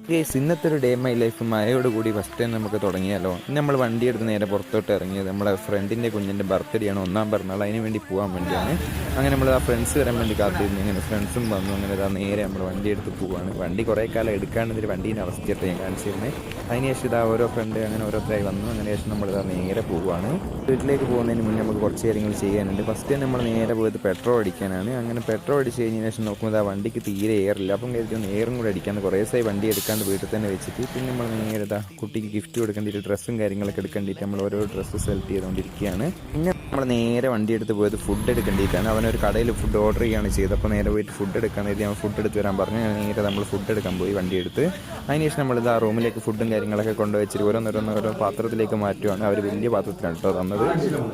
Guys ഇന്നത്തെ ഒരു day my life മഴയോട് കൂടി ഫസ്റ്റ് ടൈം നമുക്ക് തുടങ്ങിയാലോ. നമ്മൾ വണ്ടി എടുത്ത് നേരെ പുറത്തോട്ട് ഇറങ്ങിയത് നമ്മളെ ഫ്രണ്ടിൻ്റെ കുഞ്ഞിൻ്റെ ബർത്ത്ഡേ ആണ്, 1ാം പിറന്നാൾ. അതിന് വേണ്ടി പോകാൻ വേണ്ടിയാണ്. അങ്ങനെ നമ്മൾ ആ ഫ്രണ്ട്സ് വരാൻ വേണ്ടി കാത്തിരുന്നു. ഇങ്ങനെ ഫ്രണ്ട്സും വന്നു. അങ്ങനെ ഇതാ നേരെ നമ്മൾ വണ്ടി എടുത്ത് പോവാണ്. വണ്ടി കുറേ കാലം എടുക്കാണ്ടെന്നൊരു വണ്ടീൻ്റെ അവസ്ഥയായിട്ട് ഞാൻ കാണിച്ചിരുന്നത്. അതിനുശേഷം ഇതാ ഓരോ ഫ്രണ്ട് അങ്ങനെ ഓരോരുത്തരായി വന്നു. അങ്ങനെ ശേഷം നമ്മളിതാ നേരെ പോവുകയാണ്. വീട്ടിലേക്ക് പോകുന്നതിന് മുന്നേ നമുക്ക് കുറച്ച് കാര്യങ്ങൾ ചെയ്യാനുണ്ട്. ഫസ്റ്റ് തന്നെ നമ്മൾ നേരെ പോയത് പെട്രോൾ അടിക്കാനാണ്. അങ്ങനെ പെട്രോൾ അടിച്ച് കഴിഞ്ഞതിന് ശേഷം നോക്കുമ്പോൾ ആ വണ്ടിക്ക് തീരെ എയറില്ല. അപ്പം കരുതി ഒന്ന് എയറും കൂടെ അടിക്കാമെന്ന്. കുറേ ദിവസമായി വണ്ടി എടുക്കാണ്ട് വീട്ടിൽ തന്നെ വെച്ചിട്ട് പിന്നെ നമ്മൾ നേരെ കുട്ടിക്ക് ഗിഫ്റ്റ് കൊടുക്കേണ്ടിയിട്ട് ഡ്രസ്സും കാര്യങ്ങളൊക്കെ എടുക്കേണ്ടിയിട്ട് നമ്മൾ ഓരോ ഡ്രസ്സ് സെലക്ട് ചെയ്തുകൊണ്ടിരിക്കുകയാണ്. പിന്നെ നമ്മൾ നേരെ വണ്ടി എടുത്ത് പോയത് ഫുഡ് എടുക്കേണ്ടിയിട്ടാണ്. അവനൊരു കടയിൽ ഫുഡ് ഓർഡർ ചെയ്യുകയാണ് ചെയ്തത്. അപ്പോൾ നേരെ പോയിട്ട് ഫുഡ് എടുക്കാൻ വേണ്ടി അവൻ ഫുഡ് എടുത്ത് വരാൻ പറഞ്ഞു. നേരെ നമ്മൾ ഫുഡ് എടുക്കാൻ പോയി വണ്ടി എടുത്ത്. അതിനുശേഷം നമ്മളിത് ആ റൂമിലേക്ക് ഫുഡും കാര്യങ്ങളൊക്കെ കൊണ്ടുവച്ചിട്ട് ഓരോന്നോരോ പാത്രത്തിലേക്ക് മാറ്റുവാണ്. അവർ വലിയ പാത്രത്തിലാണ് കേട്ടോ തന്നത്.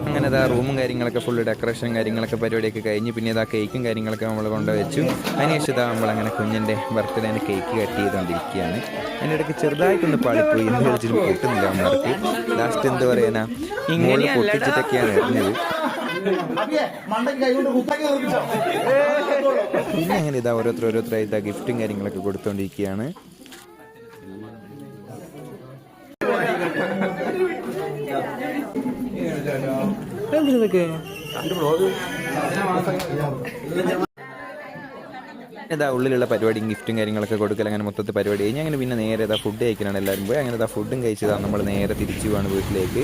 അങ്ങനെ ഇതാ റൂമും കാര്യങ്ങളൊക്കെ ഫുള്ള് ഡെക്കറേഷനും കാര്യങ്ങളൊക്കെ പരിപാടിയൊക്കെ കഴിഞ്ഞ് പിന്നെ ഇതാ കേക്കും കാര്യങ്ങളൊക്കെ നമ്മൾ കൊണ്ടുവച്ചു. അതിനുശേഷം ഇതാ നമ്മളങ്ങനെ കുഞ്ഞിൻ്റെ ബർത്ത്ഡേന് കേക്ക് കട്ട് ചെയ്തുകൊണ്ടിരിക്കുകയാണ്. അതിൻ്റെ ഇടയ്ക്ക് ചെറുതായിട്ടൊന്ന് പാളിപ്പോയി. എന്ത് വെച്ചിട്ട് പൊട്ടുന്നില്ല അവന്മാർക്ക്. ലാസ്റ്റ് എന്ത് പറയാനാ, ഇങ്ങനെ പൊട്ടിച്ചിട്ടൊക്കെയാണ് എറിഞ്ഞത്. പിന്നെ അങ്ങനെ ഇതാ ഓരോരുത്തരായി ഇതാ ഗിഫ്റ്റും കാര്യങ്ങളൊക്കെ കൊടുത്തുകൊണ്ടിരിക്കുകയാണ്. ഇതാ ഉള്ളിലുള്ള പരിപാടിയും ഗിഫ്റ്റും കാര്യങ്ങളൊക്കെ കൊടുക്കൽ അങ്ങനെ മൊത്തത്തിൽ പരിപാടി കഴിഞ്ഞ് അങ്ങനെ പിന്നെ നേരെ ഇതാ ഫുഡ് കഴിക്കാനാണ് എല്ലാവരും പോയി. അങ്ങനെ ഇതാ ഫുഡും കഴിച്ചതാണ് നമ്മൾ നേരെ തിരിച്ചു പോവാണ് വീട്ടിലേക്ക്.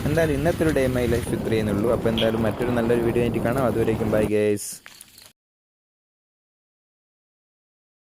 എന്തായാലും ഇന്നത്തെ ഒരു ഡേ മൈ ലൈഫ് ഇത്രയേ ഉള്ളൂ. അപ്പോൾ എന്തായാലും മറ്റൊരു നല്ലൊരു വീഡിയോ ആയിട്ട് കാണാം. അതുവരേക്കും ബൈ ഗൈസ്.